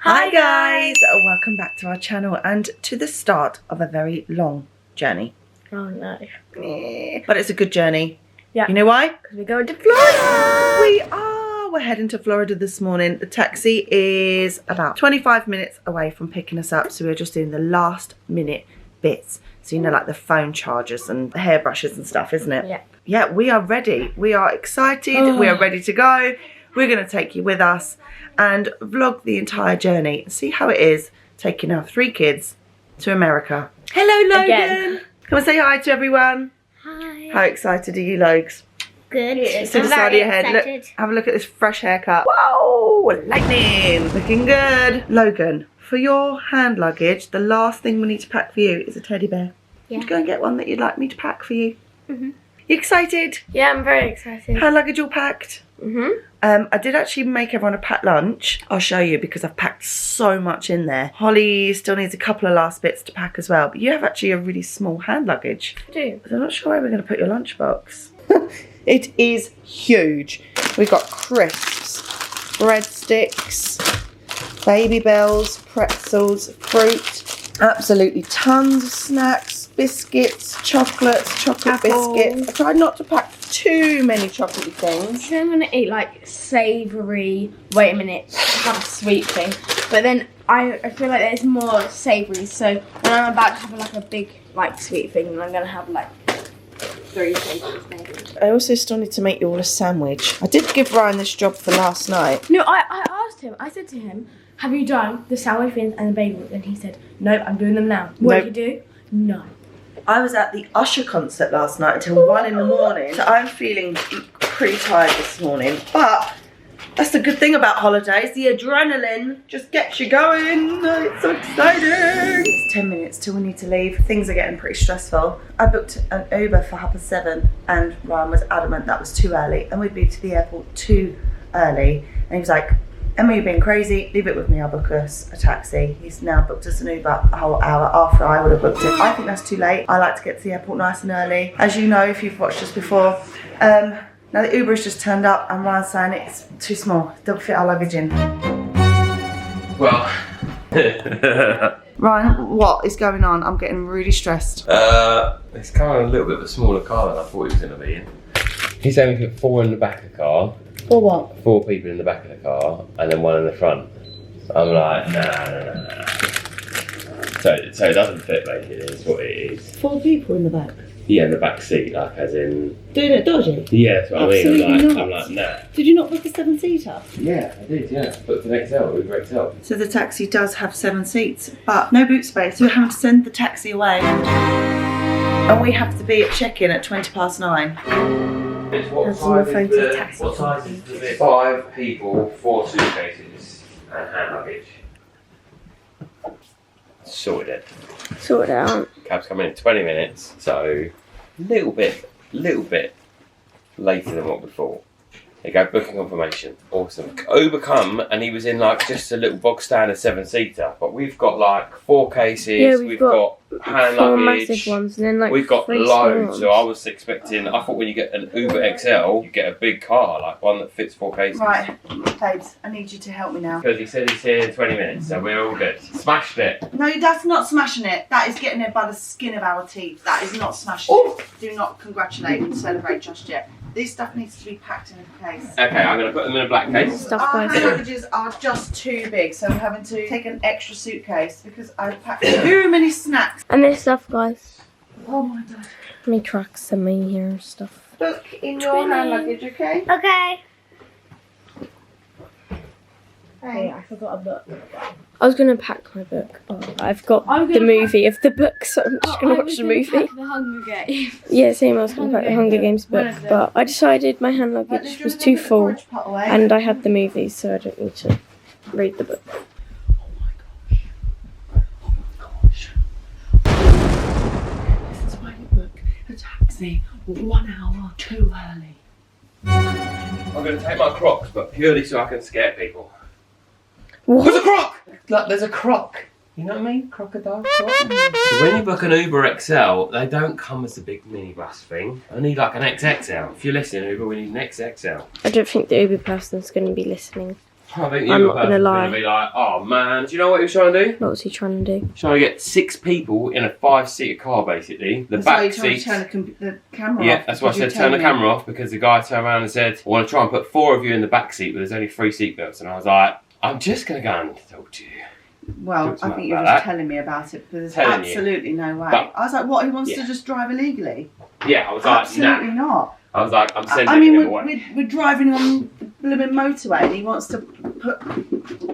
Hi guys, welcome back to our channel and to the start of a very long journey. Oh no. But it's a good journey. Yeah. You know why? Because we're going to Florida. We're heading to Florida this morning. The taxi is about 25 minutes away from picking us up, so we're just doing the last minute bits. So you know, like the phone chargers and the hairbrushes and stuff, isn't it? Yeah. Yeah, we are ready. We are excited. We are ready to go. We're going to take you with us and vlog the entire journey and see how it is taking our 3 kids to America. Hello, Logan. Again. Come and say hi to everyone. Hi. How excited are you, Logs? Good. Sit to the side of your head. Look, have a look at this fresh haircut. Whoa, lightning. Looking good. Logan, for your hand luggage, the last thing we need to pack for you is a teddy bear. Yeah. Would you go and get one that you'd like me to pack for you? Mm-hmm. You excited? Yeah, I'm very excited. Hand luggage all packed? Mm-hmm. I did actually make everyone a packed lunch. I'll show you because I've packed so much in there. Holly still needs a couple of last bits to pack as well. But you have actually a really small hand luggage. I do. I'm not sure where we're going to put your lunchbox. It is huge. We've got crisps, breadsticks, baby bells, pretzels, fruit, absolutely tons of snacks, biscuits, chocolate biscuits. I tried not to pack too many chocolatey things. So I'm going to eat like savoury, wait a minute, have a sweet thing. But then I feel like there's more savoury, so when I'm about to have like a big like sweet thing, then I'm going to have like 3 savouries maybe. I also still need to make you all a sandwich. I did give Ryan this job for last night. No, I asked him, I said to him, have you done the sandwich things and the bagel? And he said, nope, I'm doing them now. What did you do? No. I was at the Usher concert last night until 1 in the morning, so I'm feeling pretty tired this morning. But that's the good thing about holidays, the adrenaline just gets you going. It's so exciting. It's 10 minutes till we need to leave. Things are getting pretty stressful. I booked an Uber for 7:30 and Ryan was adamant that was too early and we'd be to the airport too early. And he was like, Emma, you're being crazy, leave it with me, I'll book us a taxi. He's now booked us an Uber a whole hour after I would have booked it. I think that's too late. I like to get to the airport nice and early. As you know, if you've watched us before, now the Uber has just turned up and Ryan's saying it's too small, don't fit our luggage in. Well, Ryan, what is going on? I'm getting really stressed. it's kind of a little bit of a smaller car than I thought it was going to be in. He's saying we put 4 in the back of the car. For what? 4 people in the back of the car and then 1 in the front. I'm like, nah. So it doesn't fit basically, is what it is. 4 people in the back? Yeah, in the back seat, like as in... Doing it dodgy? Yeah, that's what Absolutely I mean. not. I'm like, nah. Did you not book a 7-seater? Yeah, I did, yeah. But an XL, Uber XL. So the taxi does have 7 seats, but no boot space. So we're having to send the taxi away. And we have to be at check-in at 9:20. What size is the bit? 5 people, 4 suitcases and hand luggage. Sorted. Sort it out. Cab's coming in 20 minutes, so a little bit later than what we thought. There you go, booking confirmation. Awesome. Uber come and he was in like just a little box standard 7-seater, but we've got like 4 cases, Yeah, we've got hand 4 luggage, massive ones and then like we've got 3 loads. small So ones. I thought when you get an Uber XL, you get a big car, like one that fits 4 cases. Right, babes, I need you to help me now. Because he said he's here in 20 minutes, so we're all good. Smashed it. No, that's not smashing it. That is getting it by the skin of our teeth. That is not smashing it. Do not congratulate and celebrate just yet. This stuff needs to be packed in a case. Okay, I'm going to put them in a black case. Stuff Our goes hand in. luggages are just too big, so I'm having to take an extra suitcase because I've packed too many snacks. And this stuff, guys. Oh my god. My trucks and my hair stuff. Book in your hand luggage, okay? Okay. Hey. I forgot a book. I was going to pack my book, but I've got I'm the gonna movie of the book, so I'm just going to watch the movie. The Hunger Games. Yeah, same. I was going to pack the Hunger Games book, but I decided my hand Right, luggage did was you too wanna take the full, porridge pot away? and I had the movie, so I don't need to read the book. This is why you book a taxi 1 hour too early. I'm going to take my Crocs, but purely so I can scare people. What? There's a croc! Look, there's a croc. You know what I mean? Crocodile croc. So when you book an Uber XL, they don't come as a big minibus thing. I need like an XXL. If you're listening, Uber, we need an XXL. I don't think the Uber person's going to be listening. I think the I'm other not gonna person's lie. gonna be like, oh man, do you know what he was trying to do? What was he trying to do? Trying to get 6 people in a 5-seater car, basically. The That's why back you're trying to seats. turn the camera Yeah, off. that's why I because said turn the you told me. camera off, because the guy turned around and said, I want to try and put 4 of you in the back seat, but there's only 3 seatbelts. And I was like, I'm just going to go and talk to you. Well, Talk to I me think you're about just that. telling me about it, because there's Telling you. absolutely no way. But- I was like, what, he wants Yeah. to just drive illegally? Yeah, I was like, Absolutely nah. not. I was like, I'm sending I mean, him away. we're driving on the blooming motorway and he wants to put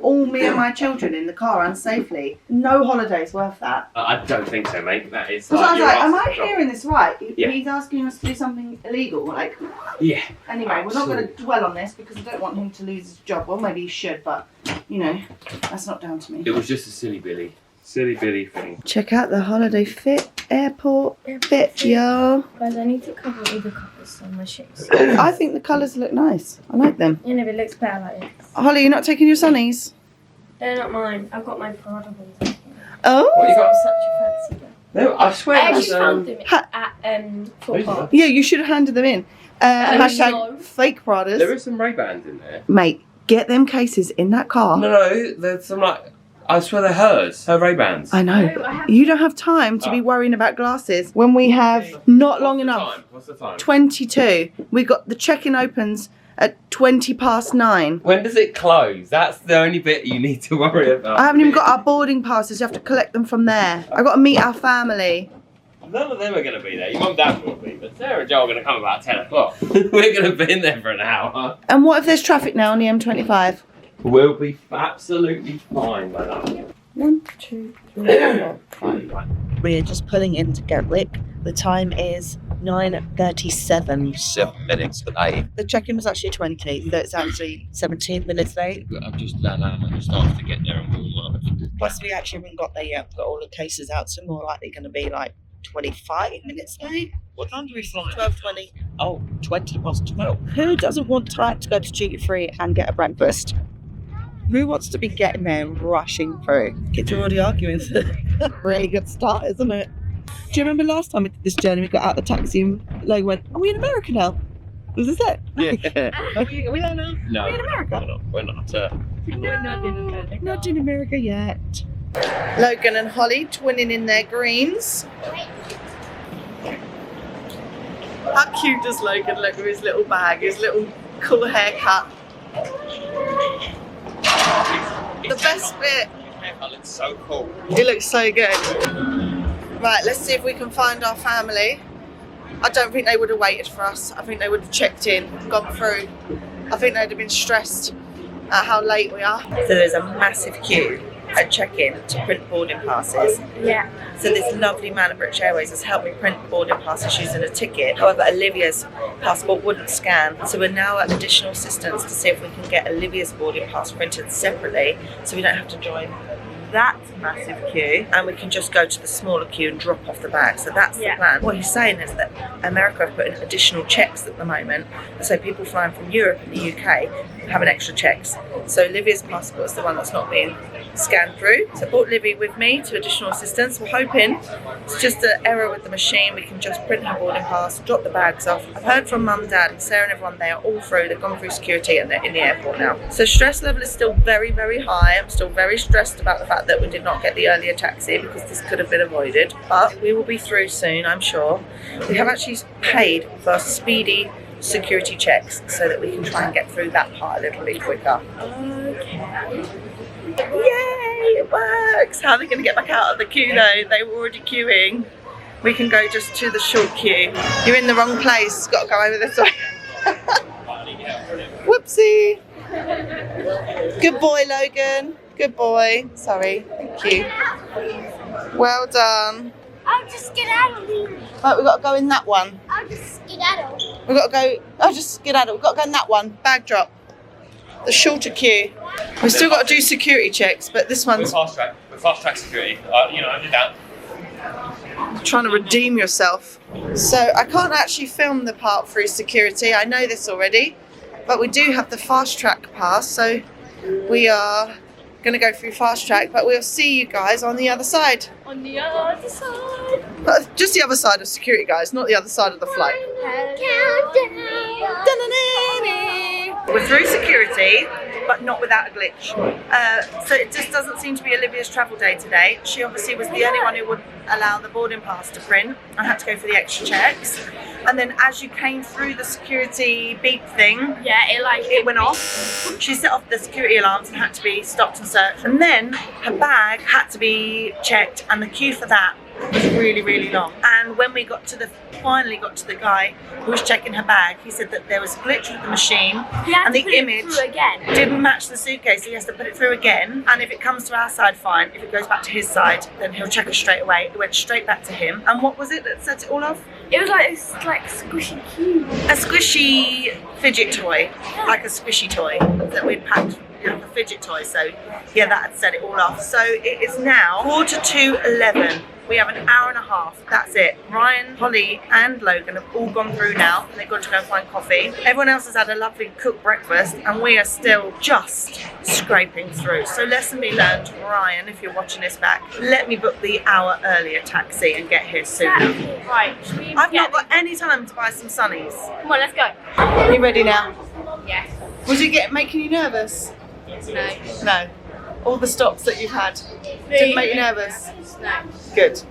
all me and my children in the car unsafely. No holiday's worth that. I don't think so, mate. That is Because I was you're like, am asking I for trouble. hearing this right? Yeah. He's asking us to do something illegal. Like, Yeah. anyway, we're not going Absolutely. to dwell on this because I don't want him to lose his job. Well, maybe he should, but, you know, that's not down to me. It was just a silly Billy thing. Check out the Holiday Fit airport fit, y'all. Guys, I need to cover all the colours on my shoes. I think the colours look nice. I like them. You know, it looks better like this. Holly, you're not taking your sunnies? They're not mine. I've got my Prada ones. Oh. What you got? Such a fancy girl. No, I swear I it was, actually found them Ha- at Fort Who's Park. Yeah, you should have handed them in. Hashtag no. fake Pradas. there is some Ray-Bans in there. Mate, get them cases in that car. No, there's some like, I swear they're hers. Her Ray-Bans. I know. No, I have- You don't have time to be worrying about glasses when we have not long enough. What's the time? 22. We got the check-in opens at 9:20. When does it close? That's the only bit you need to worry about. I haven't even got our boarding passes. You have to collect them from there. I got to meet our family. None of them are going to be there. Your mum and dad will be, but Sarah and Joe are going to come about 10 o'clock. We're going to be in there for an hour. And what if there's traffic now on the M25? We'll be absolutely fine by that. 1, 2, 3, 4, 5. We're just pulling into Gatwick. The time is 9:37. 7 minutes late. The check-in was actually 20, so it's actually 17 minutes late. I've just started to get there and warm up. Plus, we actually haven't got there yet. We've got all the cases out, so more likely going to be like 25 minutes late. What time do we fly? 12:20. Oh, 20 past 12. Who doesn't want time to go to duty free and get a breakfast? Who wants to be getting there and rushing through? Kids are already arguing. It's a really good start, isn't it? Do you remember last time we did this journey? We got out of the taxi and Logan went, "Are we in America now?" Was this it? Yeah. Are we there now? No, We're in America. we're not. Not in America yet. Logan and Holly twinning in their greens. How cute does Logan look with his little bag, his little cool haircut? The best bit. That looks so cool. He looks so good. Right, let's see if we can find our family. I don't think they would have waited for us. I think they would have checked in, gone through. I think they'd have been stressed at how late we are. So there's a massive queue at check-in to print boarding passes. Yeah. So this lovely man at British Airways has helped me print boarding passes using a ticket. However, Olivia's passport wouldn't scan. So we're now at additional assistance to see if we can get Olivia's boarding pass printed separately so we don't have to join that massive queue and we can just go to the smaller queue and drop off the bag. So that's the plan. What he's saying is that America have put in additional checks at the moment. So people flying from Europe and the UK have an extra checks. So Olivia's passport is the one that's not being scanned through. So I brought Livy with me to additional assistance. We're hoping it's just an error with the machine. We can just print her boarding pass, drop the bags off. I've heard from Mum, Dad and Sarah and everyone. They are all through. They've gone through security and they're in the airport now. So stress level is still very, very high. I'm still very stressed about the fact that we did not get the earlier taxi because this could have been avoided. But we will be through soon, I'm sure. We have actually paid for speedy security checks so that we can try and get through that part a little bit quicker. Okay. Yay, it works! How are they going to get back out of the queue though? They were already queuing. We can go just to the short queue. You're in the wrong place. Got to go over this way. Whoopsie. Good boy, Logan. Good boy. Sorry. Thank you. Well done. I'll just skedaddle. Right, we've got to go in that one. I'll just skedaddle. We've got to go. Oh, just skedaddle. We've got to go in that one. Bag drop. The shorter queue. We've still got to do security checks, but this one's We're fast track security. I did that. trying to redeem yourself. So I can't actually film the part through security. I know this already, but we do have the fast track pass, so we are going to go through fast track, but we'll see you guys on the other side. On the other side. Just the other side of security, guys, not the other side of the flight. Countdown. We're through security. but not without a glitch. So it just doesn't seem to be Olivia's travel day today. She obviously was the only one who wouldn't allow the boarding pass to print. I had to go for the extra checks. And then as you came through the security beep thing, it went off. She set off the security alarms and had to be stopped and searched. And then her bag had to be checked, and the queue for that was really, really long. And when we finally got to the guy who was checking her bag, he said that there was a glitch with the machine and the image didn't match the suitcase, so he has to put it through again. And if it comes to our side, fine. If it goes back to his side, then he'll check it straight away. It went straight back to him. And what was it that set it all off? It was like this squishy cube. A squishy fidget toy, like a squishy toy that we'd packed, like a fidget toy. So yeah, that had set it all off. So it is now 11:45. We have an hour and a half. That's it. Ryan, Holly, and Logan have all gone through now. They've gone to go and find coffee. Everyone else has had a lovely cooked breakfast, and we are still just scraping through. So lesson be learned, Ryan, if you're watching this back, let me book the hour earlier taxi and get here soon. Right. I've not got any time to buy some sunnies. Come on, let's go. Are you ready now? Yes. Was it making you nervous? No. No. All the stops that you've had didn't make you nervous? No. Good.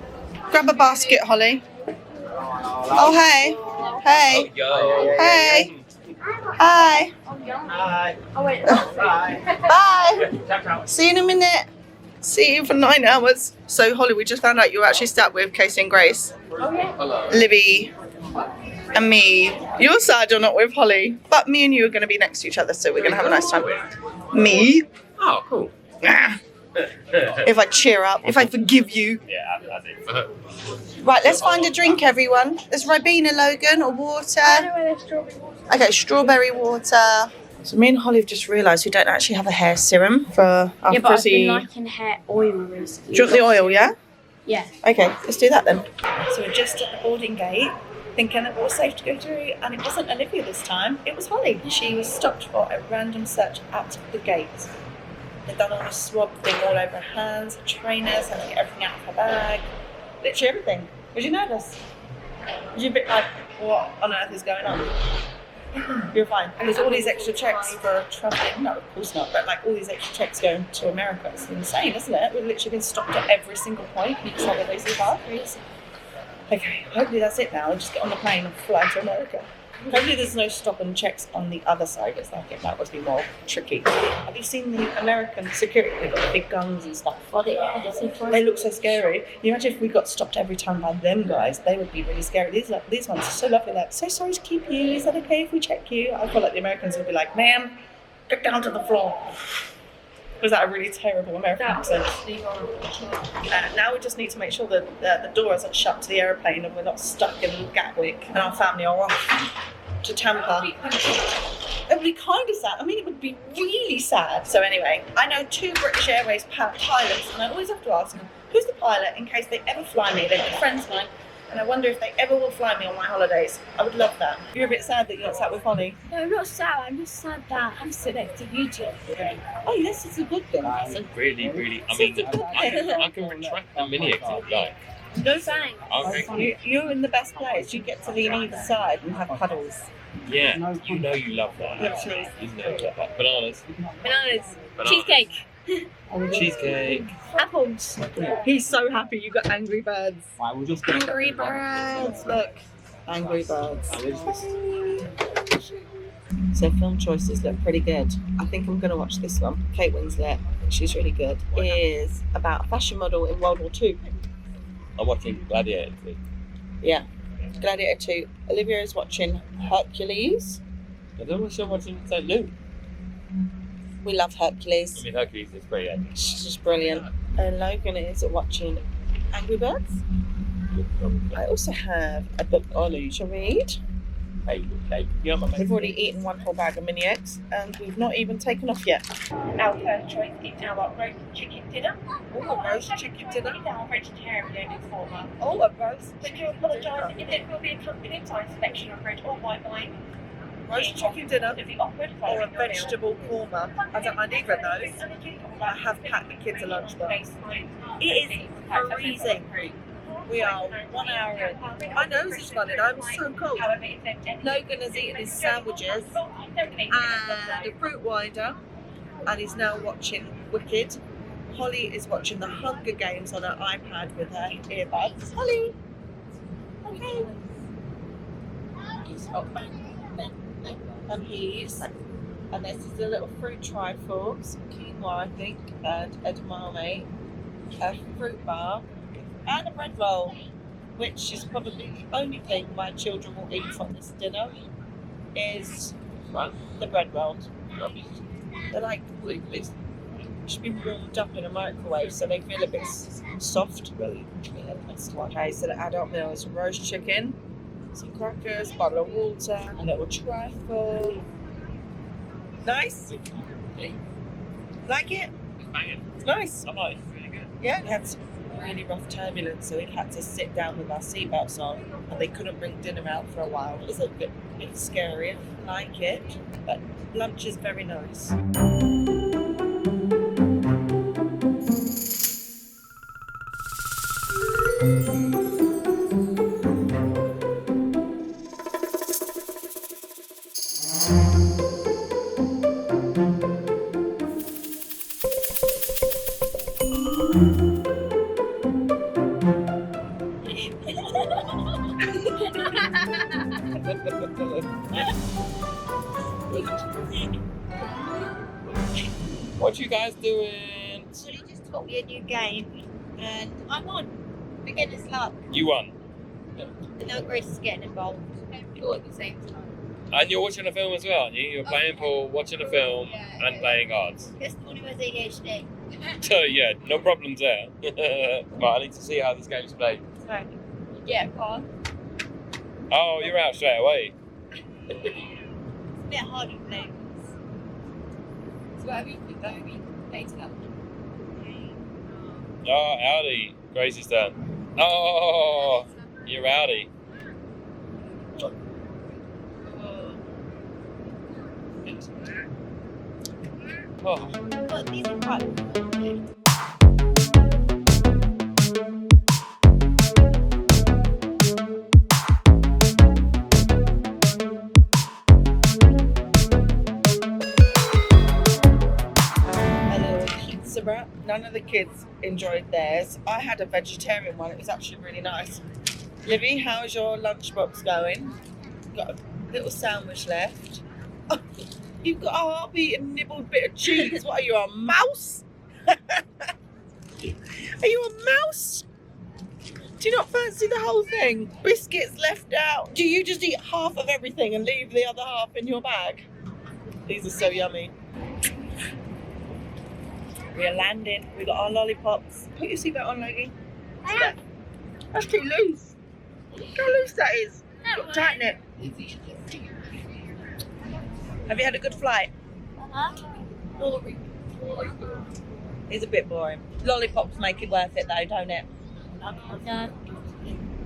Grab a basket, Holly. Oh, hey. Hey. Hey. Hi. Oh, wait. Bye. See you in a minute. See you for 9 hours. So, Holly, we just found out you were actually stuck with Casey and Grace. Oh, yeah. Libby and me. You're sad you're not with Holly, but me and you are going to be next to each other, so we're going to have a nice time. Me. Oh, cool. If I cheer up, if I forgive you. Yeah, that's it. Right, let's find a drink, everyone. There's Ribena, Logan, or water. Okay, strawberry water. So me and Holly have just realised we don't actually have a hair serum for our Yeah, but I've frizzy... been liking hair oil recently. Do you want the oil, yeah? Yeah. Okay, let's do that then. So we're just at the boarding gate, thinking that we're all safe to go through, and it wasn't Olivia this time, it was Holly. She was stopped for a random search at the gate. They've done all this swab thing all over her hands, her trainers, had to get everything out of her bag. Literally everything. Was you nervous? Was you a bit like, what on earth is going on? You're fine. And there's all these extra checks for travelling. No, of course not, but like all these extra checks going to America. It's insane, isn't it? We've literally been stopped at every single point each holiday so far. Okay, hopefully that's it now. I'll just get on the plane and fly to America. Hopefully there's no stop and checks on the other side, because I think that would be more tricky. Have you seen the American security? They've got the big guns and stuff. They look so scary. You imagine if we got stopped every time by them guys, they would be really scary. These ones are so lovely, like, so sorry to keep you, is that okay if we check you? I feel like the Americans would be like, ma'am, get down to the floor. Was that a really terrible American accent? Now we just need to make sure that the door isn't shut to the aeroplane and we're not stuck in Gatwick and our family are off to Tampa. It would be kind of sad. I mean, it would be really sad. So anyway, I know 2 British Airways pilots, and I always have to ask them, who's the pilot in case they ever fly me? They're good friends of mine, and I wonder if they ever will fly me on my holidays. I would love that. You're a bit sad that you're not sat with Holly. No, I'm not sad. I'm just sad that I'm sitting next to you two. Oh, this is a good thing. That's really, really. I mean, I can retract the mini if you like. No thanks. Okay. You're in the best place. You get to lean either side and have cuddles. Yeah, you know you love that. Literally. You know you love that. Bananas. Bananas. Bananas. Cheesecake. Cheesecake. Apples. He's so happy you got Angry Birds. Angry Birds. Look. Angry Birds. So film choices look pretty good. I think I'm going to watch this one. Kate Winslet. She's really good. It is about a fashion model in World War II. I'm watching Gladiator 2. Yeah. Gladiator 2. Olivia is watching Hercules. I don't know if I'm watching something new. We love Hercules. I mean, Hercules is great. She's just brilliant. And Logan is watching Angry Birds. I also have a book to read. Hey, you know my We've already eaten 1 whole bag of mini eggs and we've not even taken off yet. Our first choice is our roast chicken dinner. Oh, a roast chicken dinner. It's our vegetarian format. Oh, a roast We do apologise if there will be accompanying side selection of red or white wine. roast chicken dinner To be offered or a following your meal. vegetable korma. I don't mind either of those. I have packed the kids a lunch though. It is freezing. We are 1 hour in. My nose is running, I'm so cold. Logan has eaten his sandwiches and a fruit winder. and he's now watching Wicked. Holly is watching the Hunger Games on her iPad with her earbuds. Holly! Okay. And this is a little fruit trifle, some quinoa I think, and edamame, a fruit bar, and a bread roll, which is probably the only thing my children will eat from this dinner, is the bread rolls. They're like, it's just been warmed up in a microwave, so they feel a bit soft. Really, okay, so the adult meal is roast chicken, some crackers, bottle of water, a little trifle. Nice. Like it? It's Nice. I like it. It's really good. Yeah, we had some really rough turbulence, so we had to sit down with our seatbelts on, and they couldn't bring dinner out for a while. It was a bit scary. I like it, but lunch is very nice. What you guys doing? Somebody just taught me a new game, and I'm on. Beginner's luck. You won. But no Grace is getting involved. All at the same time. And you're watching a film as well, aren't you? You're playing pool, watching a film, and playing cards. Guess the one who has ADHD. So yeah, no problems there. But I need to see how this game's played. So, yeah, car. Oh, you're out straight away. It's a bit hard to play. So what have you played tonight? Oh, Audi. Gracie's turn. Oh, you're outie. Oh. But these are quite good. Wrap. None of the kids enjoyed theirs. I had a vegetarian one. It was actually really nice. Livy, how's your lunchbox going? Got a little sandwich left. Oh, you've got a half-eaten nibbled bit of cheese. What are you, a mouse? Are you a mouse? Do you not fancy the whole thing? Biscuits left out. Do you just eat half of everything and leave the other half in your bag? These are so yummy. We are landing. We got our lollipops. Put your seatbelt on, Logie. That's too loose. Look how loose that is. Got to tighten it. Have you had a good flight? Boring. It's a bit boring. Lollipops make it worth it though, don't it? No.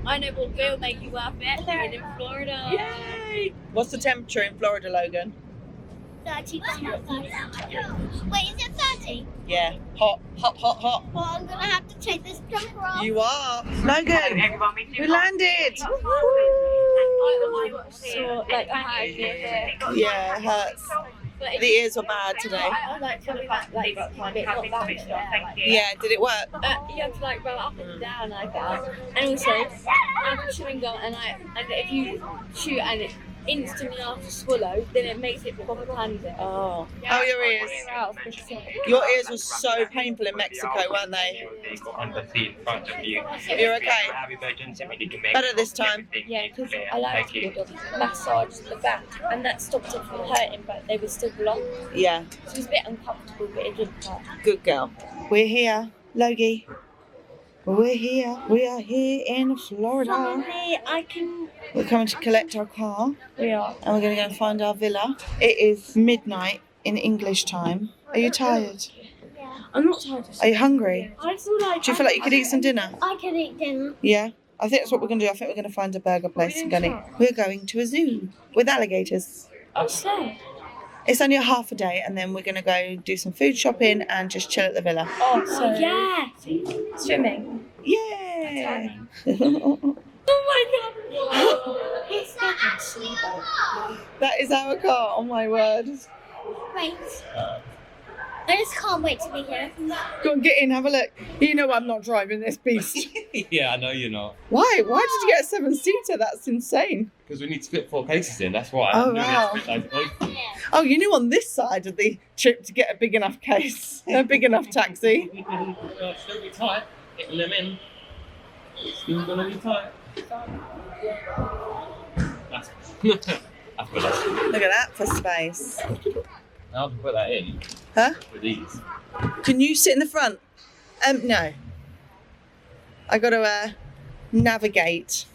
I know what will make you worth it. We're in Florida. Yay! What's the temperature in Florida, Logan? 30. Wait, is it 30? Yeah, hot, hot, hot, hot. Well, I'm gonna have to take this jumper off. You are. Logan, we landed. So, like, I had it. Yeah, it hurts. The ears were bad today. I like to like bit not that bit there. Yeah, did it work? You have to like roll up and down like that. And also, I have a chewing gum, and if you chew and it instantly after swallow, then it makes it proper panza. Oh. How are your ears? Your ears were so painful in Mexico, weren't they? You're okay? Better this time? Yeah, because I like to massage the back, and that stopped it from hurting, but they were still blocked. Yeah. So it was a bit uncomfortable, but it didn't hurt. Good girl. We're here, Logie. We're here. We are here in Florida. We're coming to collect our car. We are. And we're going to go and find our villa. It is midnight in English time. Are you tired? Yeah. I'm not tired. Are you hungry? I feel like. Do you feel like you could eat some dinner? I can eat dinner. Yeah. I think that's what we're going to do. I think we're going to find a burger place and go and eat. We're going to a zoo with alligators. I'm sad. It's only a half a day, and then we're going to go do some food shopping and just chill at the villa. Oh, so Yeah. swimming. Yeah. Oh my god. It's not actually. That is our car. Oh my word. Wait. I just can't wait to be here. Go on, get in, have a look. You know I'm not driving this beast. Yeah, I know you're not. Why? Why did you get a 7-seater? That's insane. Because we need to split 4 cases in. That's why. Oh, I knew we wow. had to split those both. Oh, you knew on this side of the trip to get a big enough case, a big enough taxi. Still be tight. Getting them in. Still gonna be tight. That's that's below. Look at that for space. How to put that in Huh? with ease. Can you sit in the front? No. I got to navigate.